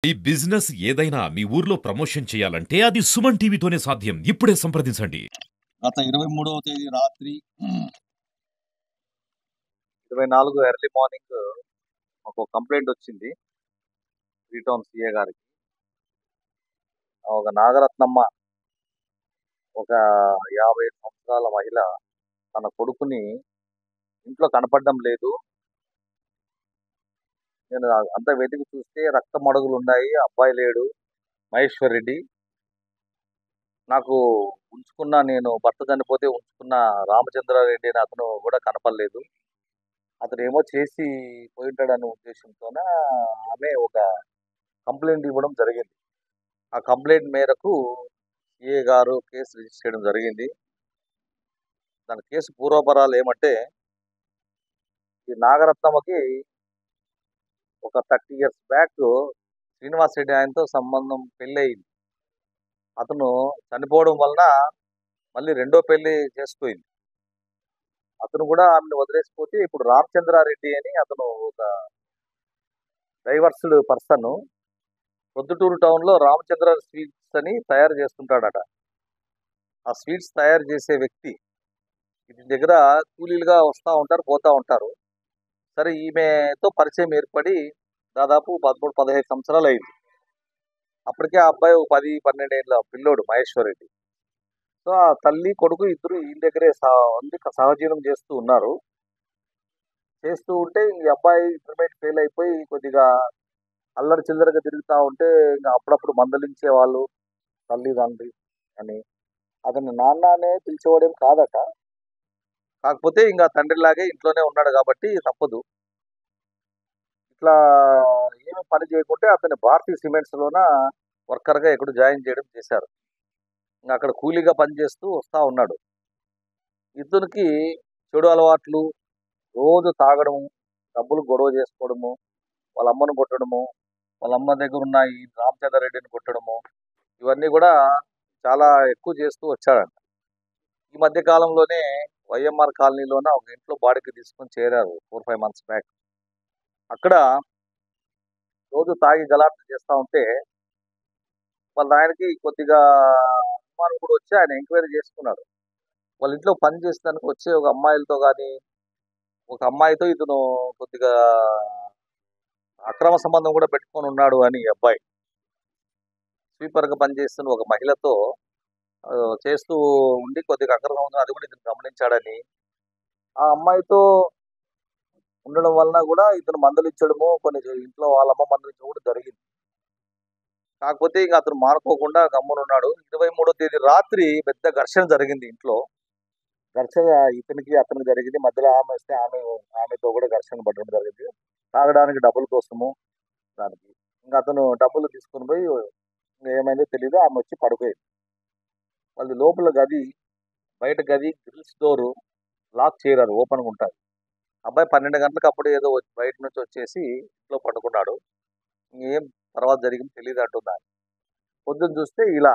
ఈ బిజినెస్ ఏదైనా మీ ఊర్లో ప్రమోషన్ చేయాలంటే అది సుమన్ టీవీతోనే సాధ్యం. ఇప్పుడే సంప్రదించండి. గత 23వ తేదీ రాత్రి 24 ఎర్లీ మార్నింగ్ ఒక కంప్లైంట్ వచ్చింది టౌన్ సిఏ గారికి. ఒక నాగరత్నమ్మ, ఒక 55 సంవత్సరాల మహిళ తన కొడుకుని ఇంట్లో కనపడడం లేదు. నేను అంతా వెతికి చూస్తే రక్త మడుగులు ఉన్నాయి, అబ్బాయి లేడు, మహేశ్వర్ రెడ్డి. నాకు నేను భర్త చనిపోతే ఉంచుకున్న రామచంద్రారెడ్డి అని అతను కూడా కనపడలేదు. అతను ఏమో చేసి పోయింటాడనే ఉద్దేశంతోన ఆమె ఒక కంప్లైంట్ ఇవ్వడం జరిగింది. ఆ కంప్లైంట్ మేరకు సిఏ గారు కేసు రిజిస్టర్ చేయడం జరిగింది. దాని కేసు పూర్వపరాలు ఏమంటే, ఈ నాగరత్నమ్మకి ఒక 30 ఇయర్స్ బ్యాక్ శ్రీనివాస్ రెడ్డి ఆయనతో సంబంధం పెళ్ళి అయింది. అతను చనిపోవడం వలన మళ్ళీ రెండో పెళ్లి చేసుకుంది. అతను కూడా ఆమెను వదిలేసిపోతే ఇప్పుడు రామచంద్రారెడ్డి అని అతను ఒక డైవర్స్డ్ పర్సన్ ప్రొద్దుటూరు టౌన్ లో రామచంద్ర స్వీట్స్ అని తయారు చేస్తుంటాడట. ఆ స్వీట్స్ తయారు చేసే వ్యక్తి ఇతని దగ్గర కూలీలుగా వస్తూ ఉంటారు, పోతా ఉంటారు. సరే, ఈమెతో పరిచయం ఏర్పడి దాదాపు 13-15 సంవత్సరాలు అయింది. అప్పటికే ఆ అబ్బాయి 10-12 ఏళ్ళ పిల్లోడు మహేశ్వర్ రెడ్డి. సో ఆ తల్లి కొడుకు ఇద్దరు ఈయన దగ్గరే సహజీవనం చేస్తూ ఉన్నారు. చేస్తూ ఉంటే ఈ అబ్బాయి ఇంటర్మీడియట్ ఫెయిల్ అయిపోయి కొద్దిగా అల్లరి చిల్లరగా తిరుగుతూ ఉంటే ఇంకా అప్పుడప్పుడు మందలించే వాళ్ళు తల్లిదండ్రి అని. అతను నాన్ననే పిలిచేవాడేం కాదట. కాకపోతే ఇంకా తండ్రిలాగే ఇంట్లోనే ఉన్నాడు కాబట్టి తప్పదు. ఇట్లా ఏమి పని చేయకుంటే అతని భారతీయ సిమెంట్స్ లోన వర్కర్ గా ఎక్కడ జాయిన్ చేయడం చేశారు. ఇంకా అక్కడ కూలీగా పనిచేస్తూ వస్తా ఉన్నాడు. ఇతనికి చెడు అలవాట్లు, రోజు తాగడము, డబ్బులు గొడవ చేసుకోవడము, వాళ్ళ అమ్మను కొట్టడము, వాళ్ళ అమ్మ దగ్గర ఉన్న ఈ రామచంద్రారెడ్డిని కొట్టడము, ఇవన్నీ కూడా చాలా ఎక్కువ చేస్తూ వచ్చాడంట. ఈ మధ్య కాలంలోనే వైఎంఆర్ కాలనీలోన ఒక ఇంట్లో బాడీకి తీసుకొని చేరారు 4-5 మంత్స్ బ్యాక్. అక్కడ రోజు తాగి గలాట్లు చేస్తా ఉంటే వాళ్ళ ఆయనకి కొద్దిగా అనుమానం కూడా వచ్చి ఆయన ఎంక్వైరీ చేసుకున్నాడు. వాళ్ళ ఇంట్లో పని చేసేదానికి వచ్చే ఒక అమ్మాయిలతో కానీ, ఒక అమ్మాయితో ఇతను కొద్దిగా అక్రమ సంబంధం కూడా పెట్టుకొని ఉన్నాడు అని ఈ అబ్బాయి స్వీపర్గా పనిచేస్తున్న ఒక మహిళతో చేస్తూ ఉండి కొద్దిగా అక్రమ సంబంధం అది కూడా ఇతను గమనించాడని, ఆ అమ్మాయితో ఉండడం వలన కూడా ఇతను మందలించడము, కొన్ని ఇంట్లో వాళ్ళ అమ్మ మందలించడం కూడా జరిగింది. కాకపోతే ఇంకా అతను మానుకోకుండా గమ్మునున్నాడు. 23వ తేదీ రాత్రి పెద్ద ఘర్షణ జరిగింది ఇంట్లో. ఘర్షణ ఇతనికి అతనికి జరిగింది. మధ్యలో ఆమె వస్తే ఆమెతో కూడా ఘర్షణ పడడం జరిగింది. తాగడానికి డబ్బుల కోసము దానికి. ఇంకా అతను డబ్బులు తీసుకుని పోయి ఇంకా ఏమైందో తెలియదు, ఆమె వచ్చి పడిపోయింది. వాళ్ళు లోపల గది, బయట గది గ్రిల్స్ డోరు లాక్ చేయరారు, ఓపెన్గా ఉంటారు. అబ్బాయి 12 గంటలకు అప్పుడు ఏదో బయట నుంచి వచ్చేసి ఇంట్లో పడుకున్నాడు. ఏం తర్వాత జరిగింది తెలియదు అంటున్నారు. పొద్దున్న చూస్తే ఇలా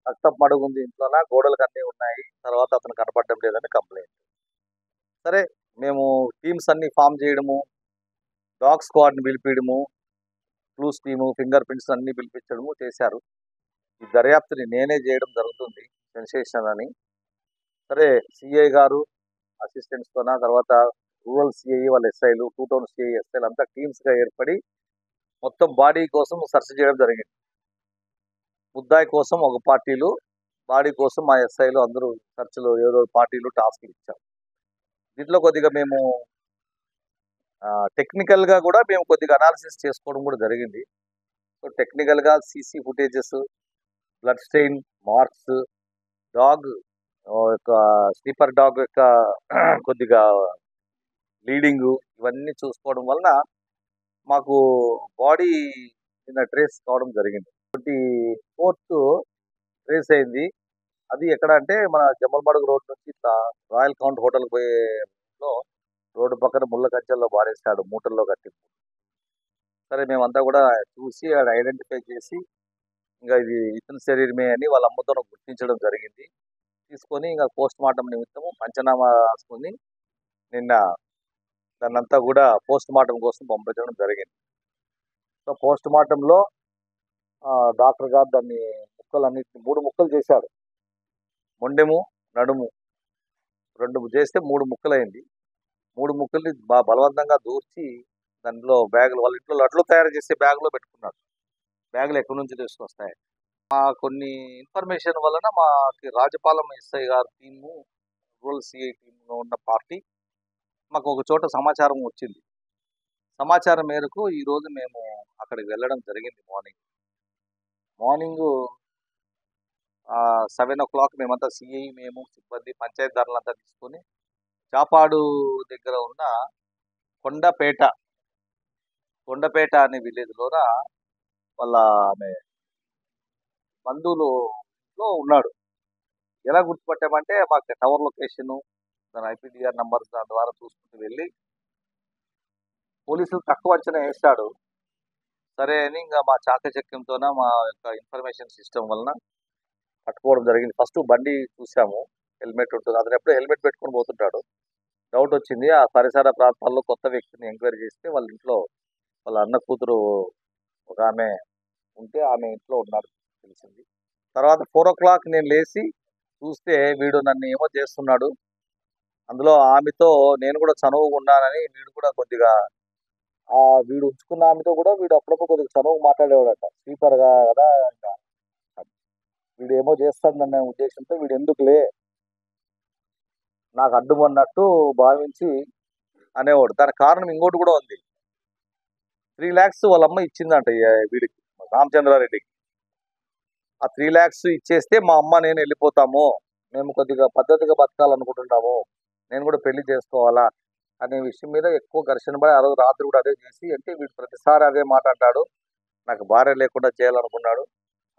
రక్తపు మడుగు ఉంది ఇంట్లోన, గోడలకు అన్నీ ఉన్నాయి. తర్వాత అతను కనపడడం లేదని కంప్లైంట్. సరే, మేము టీమ్స్ అన్ని ఫామ్ చేయడము, డాగ్ స్క్వాడ్ని పిలిపించడము, క్లూస్ టీము, ఫింగర్ ప్రింట్స్ అన్ని పిలిపించడము చేశారు. ఈ దర్యాప్తుని నేనే చేయడం జరుగుతుంది, సెన్సేషన్ అని. సరే, సిఐ గారు అసిస్టెంట్స్తోన, తర్వాత రూరల్ సిఐ వాళ్ళ ఎస్ఐలు, 2 టౌన్ సిఐ ఎస్ఐలు అంతా టీమ్స్గా ఏర్పడి మొత్తం బాడీ కోసం సెర్చ్ చేయడం జరిగింది. ముద్దాయి కోసం ఒక పార్టీలు, బాడీ కోసం మా ఎస్ఐలు అందరూ సెర్చ్లో ఏదో పార్టీలు టాస్క్లు ఇచ్చాం. దీంట్లో కొద్దిగా మేము టెక్నికల్గా కూడా మేము కొద్దిగా అనాలిసిస్ చేసుకోవడం కూడా జరిగింది. సో టెక్నికల్గా CC footages, blood strain marks, dog యొక్క స్లీపర్ డాగ్ యొక్క కొద్దిగా బ్లీడింగ్, ఇవన్నీ చూసుకోవడం వలన మాకు బాడీ నిన్న ట్రేస్ కావడం జరిగింది. 24th ట్రేస్ అయింది. అది ఎక్కడ అంటే మన జమ్మలమడుగు రోడ్ నుంచి ఇట్లా రాయల్ కౌంట్ హోటల్కి పోయే రోడ్డు పక్కన ముళ్ళ కంచెల్లో బారేస్తాడు, మూటల్లో కట్టి. సరే, మేమంతా కూడా చూసి అది ఐడెంటిఫై చేసి ఇంకా ఇది ఇతని శరీరమే అని వాళ్ళ అమ్మతో గుర్తించడం జరిగింది. తీసుకొని ఇంకా పోస్ట్ మార్టం నిమిత్తము పంచనామా రాసుకొని నిన్న దాన్నంతా కూడా పోస్ట్ మార్టం కోసం పంపించడం జరిగింది. సో పోస్ట్ మార్టంలో డాక్టర్ గారు దాన్ని ముక్కలన్నిటిని 3 ముక్కలు చేశాడు. మొండెము, నడుము 2 చేస్తే 3 ముక్కలయింది. 3 ముక్కల్ని బలవంతంగా దూర్చి దాంట్లో బ్యాగులు వాళ్ళ ఇంట్లో లడ్లు తయారు చేసే బ్యాగ్‌లో పెట్టుకున్నాడు. బ్యాగులు ఎక్కడి నుంచి తీసుకొస్తాయి? కొన్ని ఇన్ఫర్మేషన్ వలన మాకి రాజపాలెం ఎస్ఐ గారి టీము, రూరల్ సీఐ టీమ్‌లో ఉన్న పార్టీ మాకు ఒక చోట సమాచారం వచ్చింది. సమాచారం మేరకు ఈరోజు మేము అక్కడికి వెళ్ళడం జరిగింది మార్నింగు 7:00 మేమంతా సీఐ, మేము, సిబ్బంది, పంచాయతీదారులంతా తీసుకొని చాపాడు దగ్గర ఉన్న కొండపేట అనే విలేజ్‌లోన వాళ్ళ ఆమె బంధువులులో ఉన్నాడు. ఎలా గుర్తుపట్టామంటే మాకు టవర్ లొకేషను, దాని ఐపీడీఆర్ నంబర్స్ దాని ద్వారా చూసుకుంటూ వెళ్ళి పోలీసులు తక్కువ అంచనా వేశాడు. సరే అని ఇంకా మా చాకచక్యంతోన మా యొక్క ఇన్ఫర్మేషన్ సిస్టమ్ వలన పట్టుకోవడం జరిగింది. ఫస్ట్ బండి చూసాము, హెల్మెట్ ఉంటుంది. అతను ఎప్పుడూ హెల్మెట్ పెట్టుకొని పోతుంటాడు. డౌట్ వచ్చింది. ఆ పరిసర ప్రాంతాల్లో కొత్త వ్యక్తిని ఎంక్వైరీ చేస్తే వాళ్ళ ఇంట్లో వాళ్ళ అన్న కూతురు ఒక ఆమె ఉంటే ఆమె ఇంట్లో ఉన్నాడు తెలిసింది. తర్వాత 4:00 నేను లేచి చూస్తే వీడు నన్ను ఏమో చేస్తున్నాడు. అందులో ఆమెతో నేను కూడా చనువుగా ఉన్నానని వీడు కూడా కొద్దిగా వీడు ఉంచుకున్న ఆమెతో కూడా వీడు అప్పుడప్పుడు కొద్దిగా చనువుగా మాట్లాడేవాడట. స్వీపర్‌గా కదా! ఇంకా వీడు ఏమో చేస్తాడన్న ఉద్దేశంతో వీడు ఎందుకులే నాకు అడ్డుమన్నట్టు భావించి అనేవాడు. దానికి కారణం ఇంకోటి కూడా ఉంది. 3 lakhs వాళ్ళ అమ్మ ఇచ్చిందంట వీడికి, రామచంద్రారెడ్డికి. ఆ 3 lakhs ఇచ్చేస్తే మా అమ్మ నేను వెళ్ళిపోతాము. మేము కొద్దిగా పద్ధతిగా బతకాలనుకుంటున్నాము. నేను కూడా పెళ్లి చేసుకోవాలా అనే విషయం మీద ఎక్కువ ఘర్షణ పడి ఆ రోజు రాత్రి కూడా అదే చేసి, అంటే వీడు ప్రతిసారి అదే మాట అంటాడు. నాకు భార్య లేకుండా చేయాలనుకున్నాడు.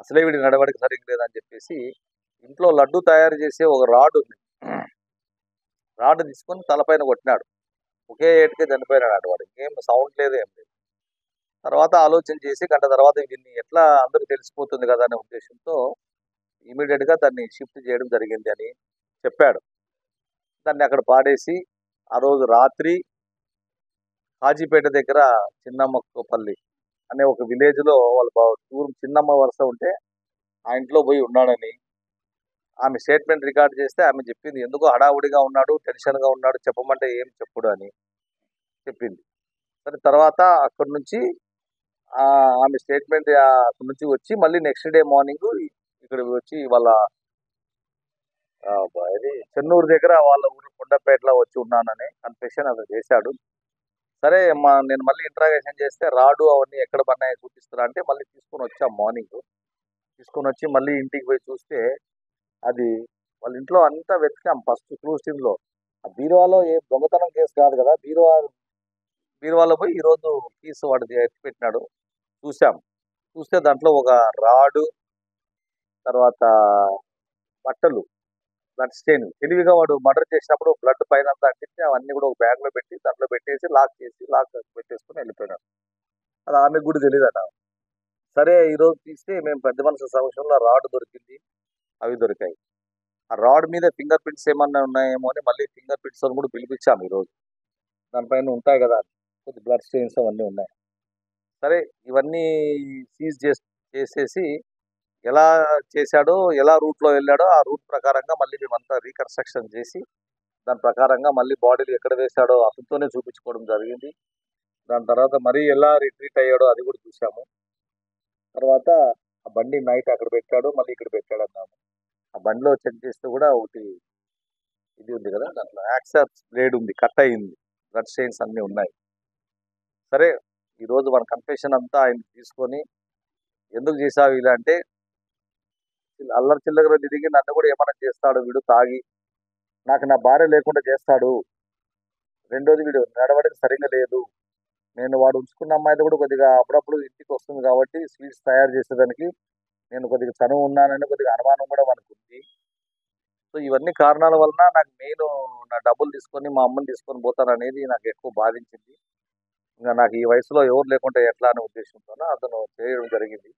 అసలే వీడి నడవడిక సరిగ్గా లేదని చెప్పేసి ఇంట్లో లడ్డు తయారు చేసే ఒక రాడ్ ఉంది. రాడ్ తీసుకొని తలపైన కొట్టినాడు. ఒకే ఏటుకే చనిపోయినాడు వాడు. ఏం సౌండ్ లేదు, ఏం లేదు. తర్వాత ఆలోచన చేసి గంట తర్వాత దీన్ని ఎట్లా అందరికి తెలిసిపోతుంది కదా అనే ఉద్దేశంతో ఇమీడియట్‌గా దాన్ని షిఫ్ట్ చేయడం జరిగింది అని చెప్పాడు. దాన్ని అక్కడ పాడేసి ఆ రోజు రాత్రి కాజీపేట దగ్గర చిన్నమ్మపల్లి అనే ఒక విలేజ్‌లో వాళ్ళ చిన్నమ్మ వరుస ఉంటే ఆ ఇంట్లో పోయి ఉన్నాడని ఆమె స్టేట్మెంట్ రికార్డ్ చేస్తే ఆమె చెప్పింది. ఎందుకో హడావుడిగా ఉన్నాడు, టెన్షన్‌గా ఉన్నాడు, చెప్పమంటే ఏం చెప్పడు అని చెప్పింది. సరే తర్వాత అక్కడి నుంచి ఆమె స్టేట్మెంట్ అక్కడి నుంచి వచ్చి మళ్ళీ నెక్స్ట్ డే మార్నింగ్ ఇక్కడికి వచ్చి వాళ్ళ ఇది చెన్నూరు దగ్గర వాళ్ళ ఊరు కొండపేటలో వచ్చి ఉన్నానని కన్ఫెషన్ అతను చేశాడు. సరే నేను మళ్ళీ ఇంట్రాగేషన్ చేస్తే రాడు అవన్నీ ఎక్కడ పడినాయో చూపిస్తున్నా అంటే మళ్ళీ తీసుకొని వచ్చాం మార్నింగ్. తీసుకొని వచ్చి మళ్ళీ ఇంటికి పోయి చూస్తే అది వాళ్ళ ఇంట్లో అంతా వెతికాం. ఫస్ట్ క్లూస్ టీమ్‌లో ఆ బీరువాలో ఏ దొంగతనం కేసు కాదు కదా, బీరువాలో పోయి ఈరోజు కీస్ వాడు ఎత్తిపెట్టినాడు. చూస్తే దాంట్లో ఒక రాడు, తర్వాత బట్టలు, బ్లడ్ స్టెయిన్. తెలివిగా వాడు మర్డర్ చేసినప్పుడు బ్లడ్ పైన అంతా అంటించి అవన్నీ కూడా ఒక బ్యాగ్‌లో పెట్టి దాంట్లో పెట్టేసి లాక్ పెట్టేసుకొని వెళ్ళిపోయినాడు. అది ఆమెకు కూడా తెలియదట. సరే ఈరోజు తీస్తే మేము పెద్ద మనుషుల సమక్షంలో రాడ్ దొరికింది, అవి దొరికాయి. ఆ రాడ్ మీద ఫింగర్ ప్రింట్స్ ఏమన్నా ఉన్నాయేమో అని మళ్ళీ ఫింగర్ ప్రింట్స్ అని కూడా పిలిపించాము ఈరోజు. దానిపైన ఉంటాయి కదా కొద్ది బ్లడ్ స్టెయిన్స్ అవన్నీ ఉన్నాయి. సరే ఇవన్నీ సీజ్ చేసేసి ఎలా చేశాడో, ఎలా రూట్‌లో వెళ్ళాడో ఆ రూట్ ప్రకారంగా మళ్ళీ మేమంతా రీకన్‌స్ట్రక్షన్ చేసి దాని ప్రకారంగా మళ్ళీ బాడీలు ఎక్కడ వేశాడో అతనితోనే చూపించుకోవడం జరిగింది. దాని తర్వాత మరీ ఎలా రిట్రీట్ అయ్యాడో అది కూడా చూసాము. తర్వాత ఆ బండి నైట్ అక్కడ పెట్టాడు, మళ్ళీ ఇక్కడ పెట్టాడు అన్నాము. ఆ బండిలో చెక్ చేస్తే కూడా ఒకటి ఇది ఉంది కదా, దాంట్లో యాక్సెస్ బ్లేడ్ ఉంది, కట్ అయింది, బ్లడ్ స్టెయిన్స్ అన్నీ ఉన్నాయి. సరే ఈరోజు మన కన్ఫెషన్ అంతా ఆయన తీసుకొని ఎందుకు చేసావు ఇలా అంటే, అల్లరి చిల్లరగా తిరిగి నన్ను కూడా ఏమైనా చేస్తాడు వీడు తాగి, నాకు నా భార్య లేకుండా చేస్తాడు, రెండోది వీడు నడవడిక సరిగ్గా లేదు, నేను వాడు ఉంచుకున్న అమ్మాయితో కూడా కొద్దిగా అప్పుడప్పుడు ఇంటికి వస్తుంది కాబట్టి స్వీట్స్ తయారు చేసేదానికి నేను కొద్దిగా చనువు ఉన్నానని కొద్దిగా అనుమానం కూడా మనకు ఉంది. సో ఇవన్నీ కారణాల వలన నాకు మెయిన్ నా డబ్బులు తీసుకొని మా అమ్మని తీసుకొని పోతాననేది నాకు ఎక్కువ బాధించింది. ఇంకా నాకు ఈ వయసులో ఎవరు లేకుండా ఎట్లా అనే ఉద్దేశంతోన అతను చేయడం జరిగింది.